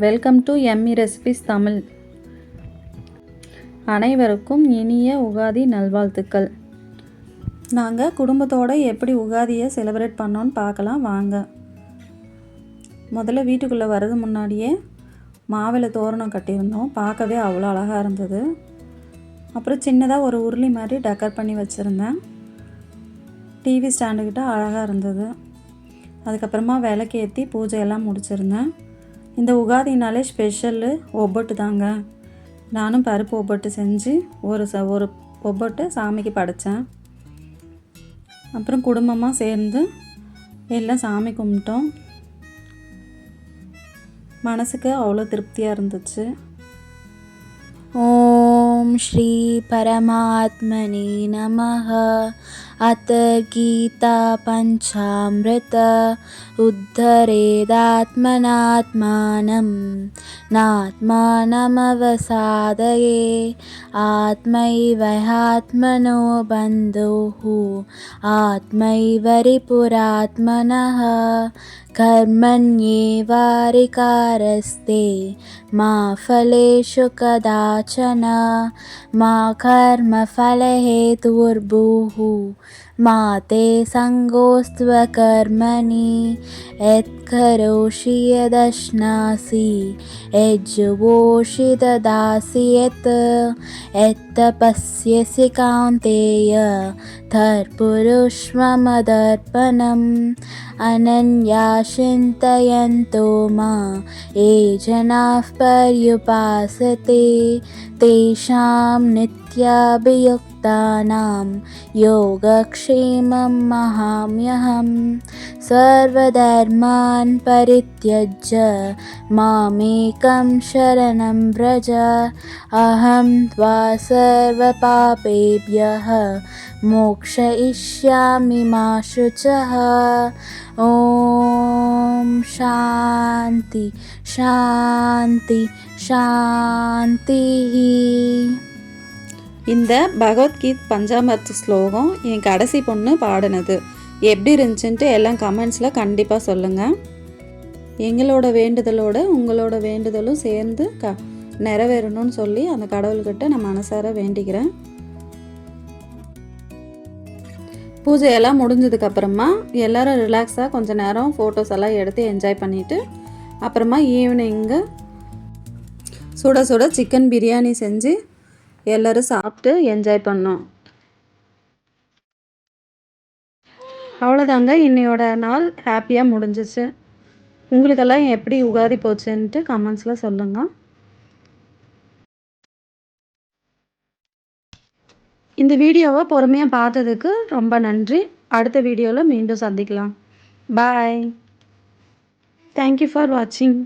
Welcome to Emmy recipes Tamil. அனைவருக்கும் இனிய உகாதி நல்வாழ்த்துக்கள். நாங்கள் குடும்பத்தோடு எப்படி உகாதியை செலிப்ரேட் பண்ணோன்னு பார்க்கலாம் வாங்க. முதல்ல வீட்டுக்குள்ளே வர்றது முன்னாடியே மாவில் தோரணம் கட்டியிருந்தோம். பார்க்கவே அவ்வளோ அழகாக இருந்தது. அப்புறம் சின்னதாக ஒரு உருளி மாதிரி டெக்கர் பண்ணி வச்சுருந்தேன். டிவி ஸ்டாண்டுக்கிட்ட அழகாக இருந்தது. அதுக்கப்புறமா விளக்கேற்றி பூஜையெல்லாம் முடிச்சிருந்தேன். இந்த உகாதினாலே ஸ்பெஷல்லு ஒப்பட்டு தாங்க. நானும் பருப்பு ஒப்பட்டு செஞ்சு ஒரு ஒப்பட்டு சாமிக்கு படைத்தேன். அப்புறம் குடும்பமாக சேர்ந்து எல்லாம் சாமி கும்பிட்டோம். மனசுக்கு அவ்வளோ திருப்தியாக இருந்துச்சு. ஓம் ஸ்ரீ பரமாத்மனே நமः. அத கீதா பஞ்சாமிருத உத்தரேதாத்மனாத்மானம் நாத்மானமவசாதயே ஆத்மைவ ஆத்மனோ பந்தோः ஆத்மைவ ரிபுராத்மனः कर्मण्येवाधिकारस्ते मा फलेषु कदाचन मा कर्मफलहेतुर्भूः मा ते सङ्गोऽस्त्वकर्मणि यत्करोषि यदश्नासि यज्जुहोषि ददासि यत्तपस्यसि कौन्तेय तत्पुरुषमदर्पणम् अनन्या चिन्तयन्तो मा ये जनाः पर्युपासते तेषां नित्याभियुक्तानां योगक्षेमं महाम्यहम्. सर्वधर्मान् परित्यज्य मामेकं शरणं व्रज अहं त्वा सर्वपापेभ्यः मोक्षयिष्यामि मा शुचः. ஓம் சாந்தி சாந்தி சாந்தி. இந்த பகவத்கீத் பஞ்சாமிர்த ஸ்லோகம் என் கடைசி பொண்ணு பாடினது. எப்படி இருந்துச்சுன்ட்டு எல்லாம் கமெண்ட்ஸில் கண்டிப்பாக சொல்லுங்கள். எங்களோட வேண்டுதலோடு உங்களோட வேண்டுதலும் சேர்ந்து நிறைவேறணும்னு சொல்லி அந்த கடவுள்கிட்ட நான் மனசார வேண்டிக்கிறேன். பூஜையெல்லாம் முடிஞ்சதுக்கப்புறமா எல்லோரும் ரிலாக்ஸாக கொஞ்சம் நேரம் ஃபோட்டோஸ் எல்லாம் எடுத்து என்ஜாய் பண்ணிவிட்டு அப்புறமா ஈவினிங்கு சுட சுட சிக்கன் பிரியாணி செஞ்சு எல்லோரும் சாப்பிட்டு என்ஜாய் பண்ணோம். அவ்வளோதாங்க, இன்னையோட நாள் ஹாப்பியாக முடிஞ்சிச்சு. உங்களுக்கெல்லாம் எப்படி உகாதி போச்சுன்ட்டு கமெண்ட்ஸில் சொல்லுங்கள். இந்த வீடியோவை பொறுமையாக பார்த்ததுக்கு ரொம்ப நன்றி. அடுத்த வீடியோவில் மீண்டும் சந்திக்கலாம். பாய். தேங்க்யூ ஃபார் வாட்சிங்.